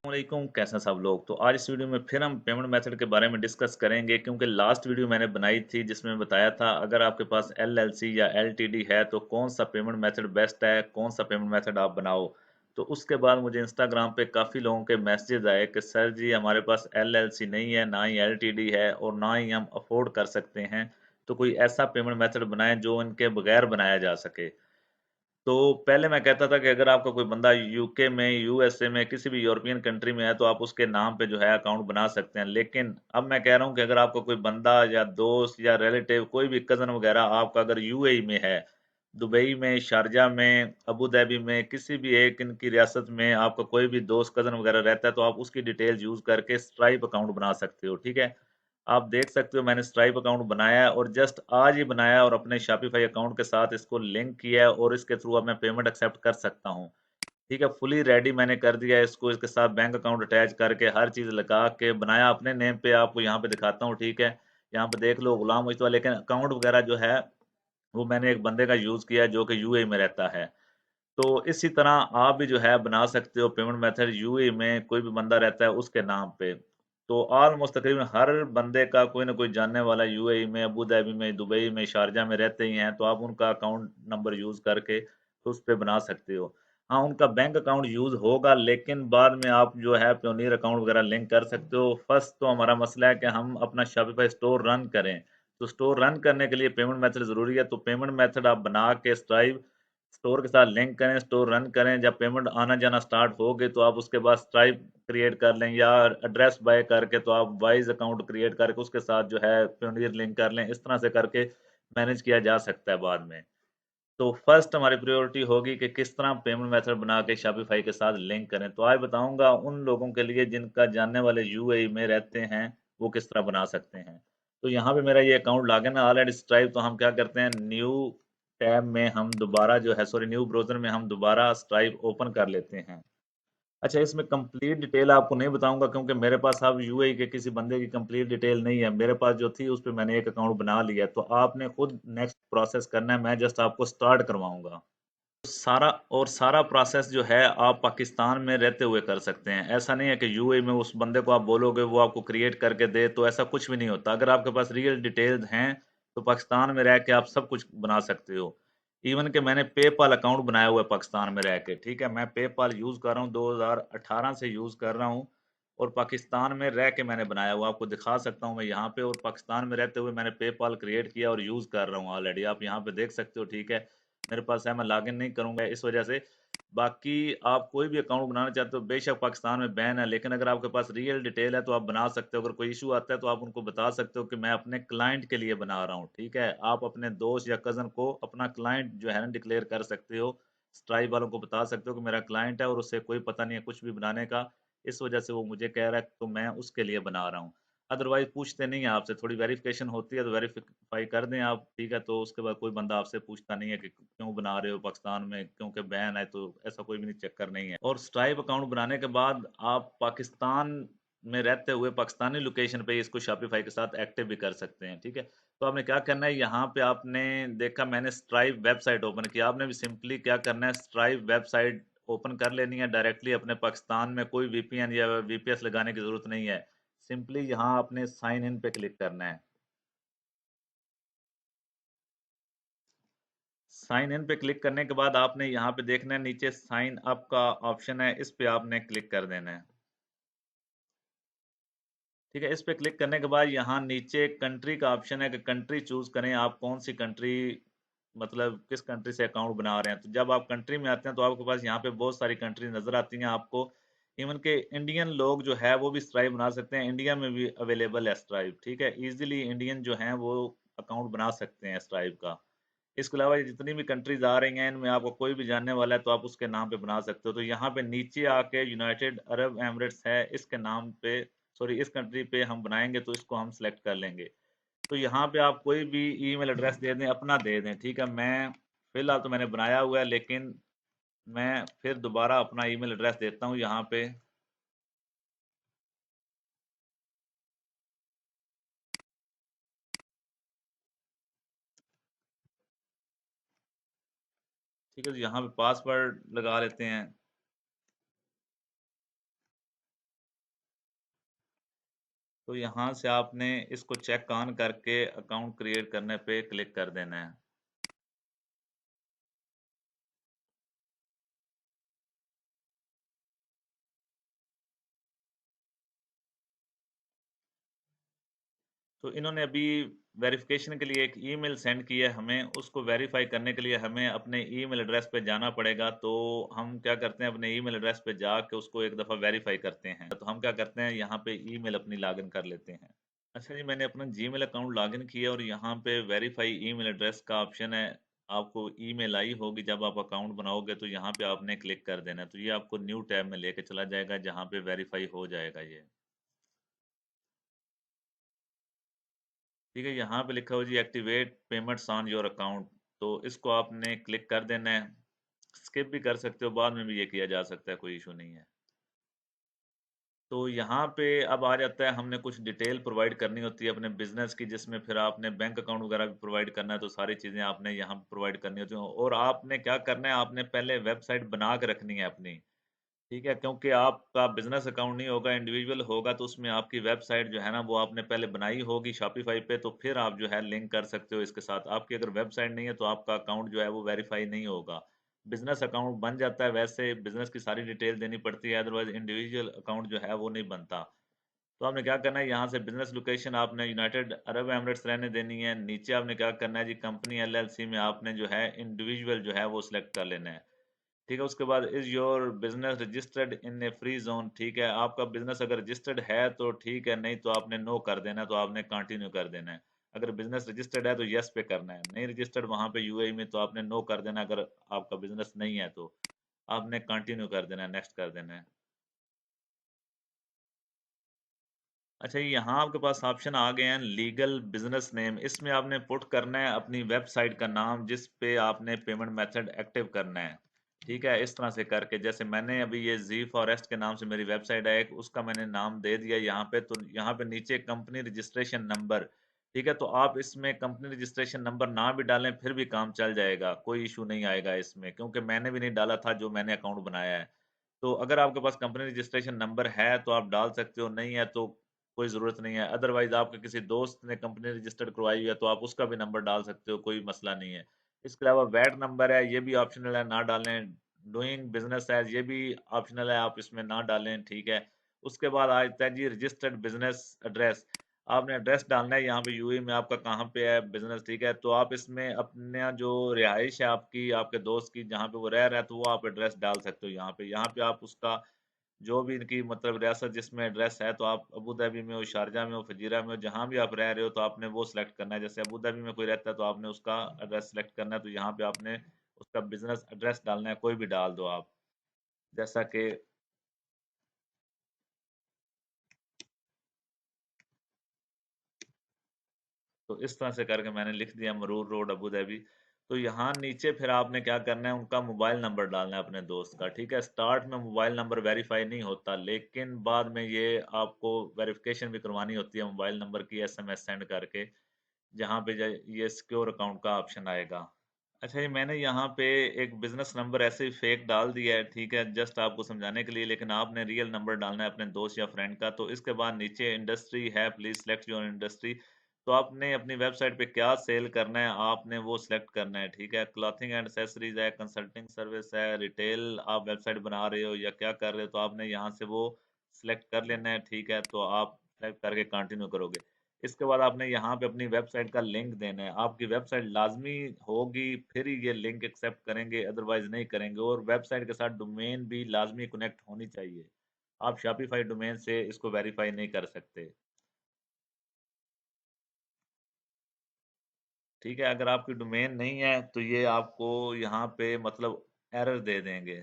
वालेकुम, कैसे हैं सब लोग। तो आज इस वीडियो में फिर हम पेमेंट मेथड के बारे में डिस्कस करेंगे, क्योंकि लास्ट वीडियो मैंने बनाई थी जिसमें बताया था अगर आपके पास एलएलसी या एलटीडी है तो कौन सा पेमेंट मेथड बेस्ट है, कौन सा पेमेंट मेथड आप बनाओ। तो उसके बाद मुझे इंस्टाग्राम पे काफ़ी लोगों के मैसेजेस आए कि सर जी हमारे पास एलएलसी नहीं है, ना ही एलटीडी है और ना ही हम अफोर्ड कर सकते हैं, तो कोई ऐसा पेमेंट मेथड बनाएं जो इनके बगैर बनाया जा सके। तो पहले मैं कहता था कि अगर आपका कोई बंदा यूके में, यूएसए में, किसी भी यूरोपियन कंट्री में है तो आप उसके नाम पे जो है अकाउंट बना सकते हैं। लेकिन अब मैं कह रहा हूँ कि अगर आपका कोई बंदा या दोस्त या रिलेटिव, कोई भी कज़न वगैरह आपका अगर यूएई में है, दुबई में, शारजा में, अबू धाबी में, किसी भी एक इनकी रियासत में आपका कोई भी दोस्त कज़न वगैरह रहता है, तो आप उसकी डिटेल यूज़ करके स्ट्राइप अकाउंट बना सकते हो। ठीक है। आप देख सकते हो मैंने स्ट्राइप अकाउंट बनाया है और जस्ट आज ही बनाया और अपने शॉपिफाई अकाउंट के साथ इसको लिंक किया है और इसके थ्रू अब मैं पेमेंट एक्सेप्ट कर सकता हूँ। ठीक है, फुली रेडी मैंने कर दिया है इसको, इसके साथ बैंक अकाउंट अटैच करके हर चीज़ लगा के बनाया अपने नेम पे। आपको यहाँ पे दिखाता हूँ। ठीक है, यहाँ पे देख लो गुलाम मुस्तफा, लेकिन अकाउंट वगैरह जो है वो मैंने एक बंदे का यूज़ किया है जो कि यूएई में रहता है। तो इसी तरह आप भी जो है बना सकते हो पेमेंट मेथड यूएई में कोई भी बंदा रहता है उसके नाम पे। तो ऑलमोस्ट तकरीबन हर बंदे का कोई ना कोई जानने वाला यूएई में, अबू धाबी में, दुबई में, शारजा में रहते ही हैं, तो आप उनका अकाउंट नंबर यूज़ करके तो उस पे बना सकते हो। हाँ, उनका बैंक अकाउंट यूज़ होगा, लेकिन बाद में आप जो है प्योनियर अकाउंट वगैरह लिंक कर सकते हो। फर्स्ट तो हमारा मसला है कि हम अपना शॉपिफाई स्टोर रन करें। तो स्टोर रन करने के लिए पेमेंट मेथड ज़रूरी है। तो पेमेंट मेथड आप बना के स्ट्राइप स्टोर के साथ लिंक करें, स्टोर रन करें। जब पेमेंट आना जाना स्टार्ट हो गए तो आप उसके बाद स्ट्राइप क्रिएट कर लें, या एड्रेस बाय करके तो आप वाइज अकाउंट क्रिएट करके उसके साथ जो है पेयोनियर लिंक कर लें। इस तरह से करके मैनेज किया जा सकता है बाद में। तो फर्स्ट हमारी प्रायोरिटी होगी कि किस तरह पेमेंट मेथड बना के शॉपिफाई के साथ लिंक करें। तो आज बताऊंगा उन लोगों के लिए जिनका जानने वाले यूएई में रहते हैं वो किस तरह बना सकते हैं। तो यहाँ पे मेरा ये अकाउंट लॉगिन है ऑलरेडी स्ट्राइप। तो हम क्या करते हैं, न्यू टैब में हम दोबारा जो है, सॉरी, न्यू ब्राउज़र में हम दोबारा स्ट्राइप ओपन कर लेते हैं। अच्छा, इसमें कंप्लीट डिटेल आपको नहीं बताऊंगा क्योंकि मेरे पास अब यूएई के किसी बंदे की कंप्लीट डिटेल नहीं है। मेरे पास जो थी उस पे मैंने एक अकाउंट बना लिया है। तो आपने खुद नेक्स्ट प्रोसेस करना है, मैं जस्ट आपको स्टार्ट करवाऊंगा। सारा प्रोसेस जो है आप पाकिस्तान में रहते हुए कर सकते हैं। ऐसा नहीं है कि यूएई में उस बंदे को आप बोलोगे वो आपको क्रिएट करके दे, तो ऐसा कुछ भी नहीं होता। अगर आपके पास रियल डिटेल्स हैं तो पाकिस्तान में रह के आप सब कुछ बना सकते हो। इवन कि मैंने पेपाल अकाउंट बनाया हुआ है पाकिस्तान में रह के। ठीक है, मैं पेपाल यूज़ कर रहा हूँ, 2018 से यूज़ कर रहा हूँ और पाकिस्तान में रह के मैंने बनाया हुआ, आपको दिखा सकता हूँ मैं यहाँ पे। और पाकिस्तान में रहते हुए मैंने पेपाल क्रिएट किया और यूज़ कर रहा हूँ ऑलरेडी, आप यहाँ पे देख सकते हो। ठीक है, मेरे पास है, मैं लॉगिन नहीं करूंगा इस वजह से। बाकी आप कोई भी अकाउंट बनाना चाहते हो, बेशक पाकिस्तान में बैन है, लेकिन अगर आपके पास रियल डिटेल है तो आप बना सकते हो। अगर कोई इशू आता है तो आप उनको बता सकते हो कि मैं अपने क्लाइंट के लिए बना रहा हूँ। ठीक है, आप अपने दोस्त या कज़न को अपना क्लाइंट जो है ना डिक्लेयर कर सकते हो। स्ट्राइप वालों को बता सकते हो कि मेरा क्लाइंट है और उससे कोई पता नहीं है कुछ भी बनाने का, इस वजह से वो मुझे कह रहा है तो मैं उसके लिए बना रहा हूँ। अदरवाइज पूछते नहीं है आपसे, थोड़ी वेरिफिकेशन होती है तो वेरीफाई कर दें आप। ठीक है, तो उसके बाद कोई बंदा आपसे पूछता नहीं है कि क्यों बना रहे हो पाकिस्तान में, क्योंकि बैन है, तो ऐसा कोई भी नहीं, चक्कर नहीं है। और स्ट्राइप अकाउंट बनाने के बाद आप पाकिस्तान में रहते हुए पाकिस्तानी लोकेशन पे इसको शॉपिफाई के साथ एक्टिव भी कर सकते हैं। ठीक है, तो आपने क्या करना है, यहाँ पे आपने देखा मैंने स्ट्राइप वेबसाइट ओपन किया, आपने भी सिंपली क्या करना है, स्ट्राइप वेबसाइट ओपन कर लेनी है डायरेक्टली अपने पाकिस्तान में। कोई वीपीएन या वीपीएस लगाने की जरूरत नहीं है। सिंपली यहाँ आपने साइन इन पे क्लिक करना है। साइन इन पे क्लिक करने के बाद आपने यहाँ पे देखना है नीचे साइन अप का ऑप्शन है, इस पे आपने क्लिक कर देना है। ठीक है, इस पे क्लिक करने के बाद यहाँ नीचे कंट्री का ऑप्शन है कि कंट्री चूज करें, आप कौन सी कंट्री, मतलब किस कंट्री से अकाउंट बना रहे हैं। तो जब आप कंट्री में आते हैं तो आपके पास यहाँ पे बहुत सारी कंट्री नजर आती हैं आपको। इवन के इंडियन लोग जो है वो भी स्ट्राइप बना सकते हैं, इंडिया में भी अवेलेबल है स्ट्राइप। ठीक है, इजीली इंडियन जो हैं वो अकाउंट बना सकते हैं स्ट्राइप का। इसके अलावा ये जितनी भी कंट्रीज आ रही हैं इनमें आपको कोई भी जानने वाला है तो आप उसके नाम पे बना सकते हो। तो यहाँ पे नीचे आके यूनाइटेड अरब एमिरेट्स है, इसके नाम पे, सॉरी, इस कंट्री पे हम बनाएंगे तो इसको हम सेलेक्ट कर लेंगे। तो यहाँ पे आप कोई भी ईमेल एड्रेस दे दें, अपना दे दें। ठीक है, मैं फिलहाल तो मैंने बनाया हुआ है, लेकिन मैं फिर दोबारा अपना ईमेल एड्रेस देता हूँ यहाँ पे। ठीक है, तो यहाँ पे पासवर्ड लगा लेते हैं। तो यहाँ से आपने इसको चेक ऑन करके अकाउंट क्रिएट करने पे क्लिक कर देना है। तो इन्होंने अभी वेरिफिकेशन के लिए एक ईमेल सेंड की है हमें, उसको वेरीफाई करने के लिए हमें अपने ईमेल एड्रेस पे जाना पड़ेगा। तो हम क्या करते हैं, अपने ईमेल एड्रेस पे जाके उसको एक दफ़ा वेरीफाई करते हैं। तो हम क्या करते हैं, यहाँ पे ईमेल अपनी लॉगिन कर लेते हैं। अच्छा जी, मैंने अपना जीमेल अकाउंट लॉगिन किया और यहाँ पे वेरीफाई ईमेल एड्रेस का ऑप्शन है। आपको ईमेल आई होगी जब आप अकाउंट बनाओगे, तो यहाँ पे आपने क्लिक कर देना है। तो ये आपको न्यू टैब में लेके चला जाएगा जहाँ पे वेरीफाई हो जाएगा ये। ठीक है, यहाँ पे लिखा हो जी activate payments on your account. तो इसको आपने क्लिक कर देना है। स्किप भी कर सकते हो, बाद में भी ये किया जा सकता है, कोई इशू नहीं है। तो यहाँ पे अब आ जाता है, हमने कुछ डिटेल प्रोवाइड करनी होती है अपने बिजनेस की, जिसमें फिर आपने बैंक अकाउंट वगैरह भी प्रोवाइड करना है। तो सारी चीज़ें आपने यहाँ प्रोवाइड करनी होती हैं और आपने क्या करना है, आपने पहले वेबसाइट बना के रखनी है अपनी। ठीक है, क्योंकि आपका बिजनेस अकाउंट नहीं होगा, इंडिविजुअल होगा, तो उसमें आपकी वेबसाइट जो है ना वो आपने पहले बनाई होगी शॉपिफाई पे, तो फिर आप जो है लिंक कर सकते हो इसके साथ। आपकी अगर वेबसाइट नहीं है तो आपका अकाउंट जो है वो वेरीफाई नहीं होगा। बिजनेस अकाउंट बन जाता है, वैसे बिजनेस की सारी डिटेल देनी पड़ती है, अदरवाइज इंडिविजुअल अकाउंट जो है वो नहीं बनता। तो आपने क्या करना है, यहाँ से बिजनेस लोकेशन आपने यूनाइटेड अरब एमिरेट्स रहने देनी है। नीचे आपने क्या करना है जी, कंपनी एलएलसी में आपने जो है इंडिविजुअल जो है वो सिलेक्ट कर लेना है। ठीक है, उसके बाद is your business registered in A free zone. ठीक है, आपका बिजनेस अगर रजिस्टर्ड है तो ठीक है, नहीं तो आपने नो कर देना है, तो आपने कंटिन्यू कर देना है। अगर बिजनेस रजिस्टर्ड है तो यस पे करना है, नहीं रजिस्टर्ड वहां पे यूएई में तो आपने नो कर देना है। अगर आपका बिजनेस नहीं है तो आपने कंटिन्यू कर देना है, नेक्स्ट कर देना है। अच्छा, यहाँ आपके पास ऑप्शन आ गए हैं लीगल बिजनेस नेम। इसमें आपने पुट करना है अपनी वेबसाइट का नाम जिस पे आपने पेमेंट मेथड एक्टिव करना है। ठीक है, इस तरह से करके, जैसे मैंने अभी ये जी फॉरेस्ट के नाम से मेरी वेबसाइट है एक, उसका मैंने नाम दे दिया यहाँ पे। तो यहाँ पे नीचे कंपनी रजिस्ट्रेशन नंबर। ठीक है, तो आप इसमें कंपनी रजिस्ट्रेशन नंबर ना भी डालें फिर भी काम चल जाएगा, कोई इशू नहीं आएगा इसमें, क्योंकि मैंने भी नहीं डाला था जो मैंने अकाउंट बनाया है। तो अगर आपके पास कंपनी रजिस्ट्रेशन नंबर है तो आप डाल सकते हो, नहीं है तो कोई ज़रूरत नहीं है। अदरवाइज आपके किसी दोस्त ने कंपनी रजिस्टर्ड करवाई हुई है तो आप उसका भी नंबर डाल सकते हो, कोई मसला नहीं है। इसके अलावा वैट नंबर है, ये भी ऑप्शनल है, ना डालें। डूइंग बिजनेस एज, ये भी ऑप्शनल है, आप इसमें ना डालें। ठीक है, उसके बाद आता है जी रजिस्टर्ड बिजनेस एड्रेस। आपने एड्रेस डालना है यहाँ पे यूएई में आपका कहाँ पे है बिजनेस। ठीक है, तो आप इसमें अपना जो रिहाइश है आपकी, आपके दोस्त की, जहाँ पे वो रह रहा है, तो वो आप एड्रेस डाल सकते हो यहाँ पे आप उसका जो भी इनकी मतलब रियासत जिसमें एड्रेस है, तो आप अबू धाबी में हो, शारजा में हो, फजीरा में हो, जहाँ भी आप रह रहे हो तो आपने वो सिलेक्ट करना है। जैसे अबू धाबी में कोई रहता है तो आपने उसका एड्रेस सेलेक्ट करना है। तो यहाँ पे आपने उसका बिजनेस एड्रेस डालना है, कोई भी डाल दो आप, जैसा कि। तो इस तरह से करके मैंने लिख दिया मरूर रोड अबू धाबी। तो यहाँ नीचे फिर आपने क्या करना है, उनका मोबाइल नंबर डालना है अपने दोस्त का। ठीक है, स्टार्ट में मोबाइल नंबर वेरीफाई नहीं होता, लेकिन बाद में ये आपको वेरिफिकेशन भी करवानी होती है मोबाइल नंबर की, एसएमएस सेंड करके, जहाँ पे ये सिक्योर अकाउंट का ऑप्शन आएगा। अच्छा, ये मैंने यहाँ पे एक बिजनेस नंबर ऐसे ही फेक डाल दिया है। ठीक है, जस्ट आपको समझाने के लिए, लेकिन आपने रियल नंबर डालना है अपने दोस्त या फ्रेंड का। तो इसके बाद नीचे इंडस्ट्री है, प्लीज सेलेक्ट योर इंडस्ट्री। तो आपने अपनी वेबसाइट पे क्या सेल करना है आपने वो सिलेक्ट करना है। ठीक है, क्लॉथिंग एंड एक्सेसरीज है, कंसल्टिंग सर्विस है, रिटेल आप वेबसाइट बना रहे हो या क्या कर रहे हो, तो आपने यहाँ से वो सिलेक्ट कर लेना है। ठीक है, तो आप सेलेक्ट करके कंटिन्यू करोगे। इसके बाद आपने यहाँ पे अपनी वेबसाइट का लिंक देना है। आपकी वेबसाइट लाजमी होगी फिर ही ये लिंक एक्सेप्ट करेंगे, अदरवाइज नहीं करेंगे। और वेबसाइट के साथ डोमेन भी लाजमी कनेक्ट होनी चाहिए। आप शॉपिफाई डोमेन से इसको वेरीफाई नहीं कर सकते। ठीक है, अगर आपकी डोमेन नहीं है तो ये आपको यहाँ पे मतलब एरर दे देंगे।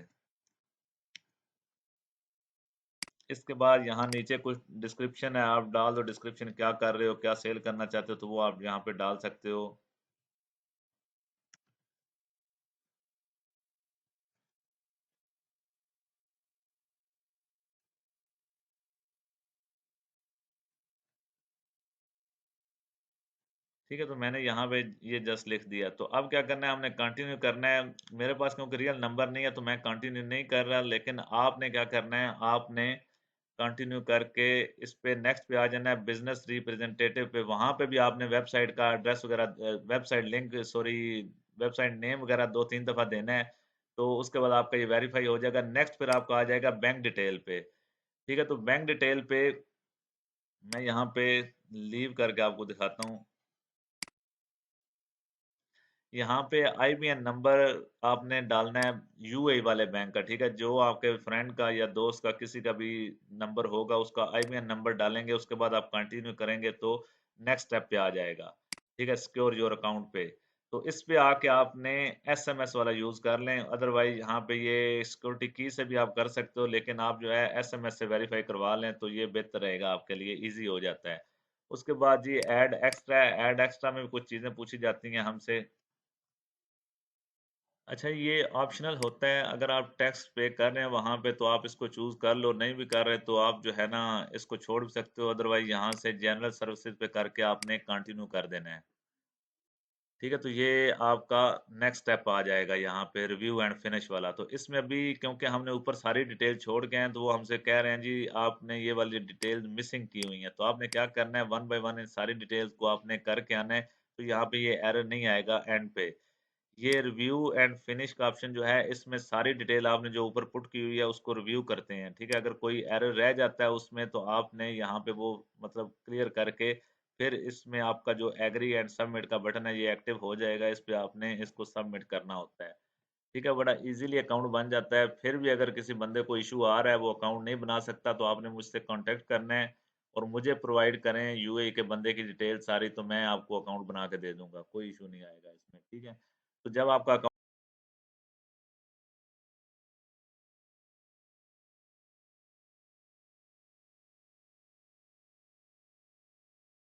इसके बाद यहाँ नीचे कुछ डिस्क्रिप्शन है, आप डाल दो डिस्क्रिप्शन, क्या कर रहे हो, क्या सेल करना चाहते हो, तो वो आप यहाँ पे डाल सकते हो। ठीक है, तो मैंने यहाँ पे ये जस्ट लिख दिया। तो अब क्या करना है, हमने कंटिन्यू करना है। मेरे पास क्योंकि रियल नंबर नहीं है तो मैं कंटिन्यू नहीं कर रहा, लेकिन आपने क्या करना है, आपने कंटिन्यू करके इस पे नेक्स्ट पे आ जाना है बिजनेस रिप्रेजेंटेटिव पे। वहां पे भी आपने वेबसाइट का एड्रेस वगैरह, website link, sorry, website name वगैरह 2-3 दफा देना है। तो उसके बाद आपका ये वेरीफाई हो जाएगा। नेक्स्ट फिर आपका आ जाएगा बैंक डिटेल पे। ठीक है, तो बैंक डिटेल पे मैं यहाँ पे लीव करके आपको दिखाता हूँ। यहाँ पे आईबीएन नंबर आपने डालना है यूएई वाले बैंक का। ठीक है, जो आपके फ्रेंड का या दोस्त का किसी का भी नंबर होगा उसका आईबीएन नंबर डालेंगे। उसके बाद आप कंटिन्यू करेंगे तो नेक्स्ट स्टेप पे आ जाएगा। ठीक है, सिक्योर योर अकाउंट पे। तो इस पे आके आपने एसएमएस वाला यूज कर लें। अदरवाइज यहाँ पे ये सिक्योरिटी की से भी आप कर सकते हो, लेकिन आप जो है एसएमएस से वेरीफाई करवा लें तो ये बेहतर रहेगा, आपके लिए इजी हो जाता है। उसके बाद जी ऐड एक्स्ट्रा में भी कुछ चीजें पूछी जाती हैं हमसे। अच्छा, ये ऑप्शनल होता है। अगर आप टैक्स पे कर रहे हैं वहां पे तो आप इसको चूज कर लो, नहीं भी कर रहे तो आप जो है ना इसको छोड़ भी सकते हो। अदरवाइज यहाँ से जनरल सर्विसेज पे करके आपने कंटिन्यू कर देना है। ठीक है, तो ये आपका नेक्स्ट स्टेप आ जाएगा यहाँ पे रिव्यू एंड फिनिश वाला। तो इसमें अभी क्योंकि हमने ऊपर सारी डिटेल छोड़ गए हैं तो वो हमसे कह रहे हैं जी आपने ये वाली डिटेल मिसिंग की हुई है। तो आपने क्या करना है, वन बाय वन इन सारी डिटेल्स को आपने करके आना है। तो यहाँ पे ये एरर नहीं आएगा एंड पे। ये रिव्यू एंड फिनिश का ऑप्शन जो है इसमें सारी डिटेल आपने जो ऊपर पुट की हुई है उसको रिव्यू करते हैं। ठीक है, अगर कोई एरर रह जाता है उसमें तो आपने यहाँ पे वो मतलब क्लियर करके फिर इसमें आपका जो एग्री एंड सबमिट का बटन है ये एक्टिव हो जाएगा। इस पे आपने इसको सबमिट करना होता है। ठीक है, बड़ा इजीली अकाउंट बन जाता है। फिर भी अगर किसी बंदे को इशू आ रहा है वो अकाउंट नहीं बना सकता तो आपने मुझसे कांटेक्ट करना है और मुझे प्रोवाइड करें यूएई के बंदे की डिटेल सारी, तो मैं आपको अकाउंट बना के दे दूंगा, कोई इशू नहीं आएगा इसमें। ठीक है, तो जब आपका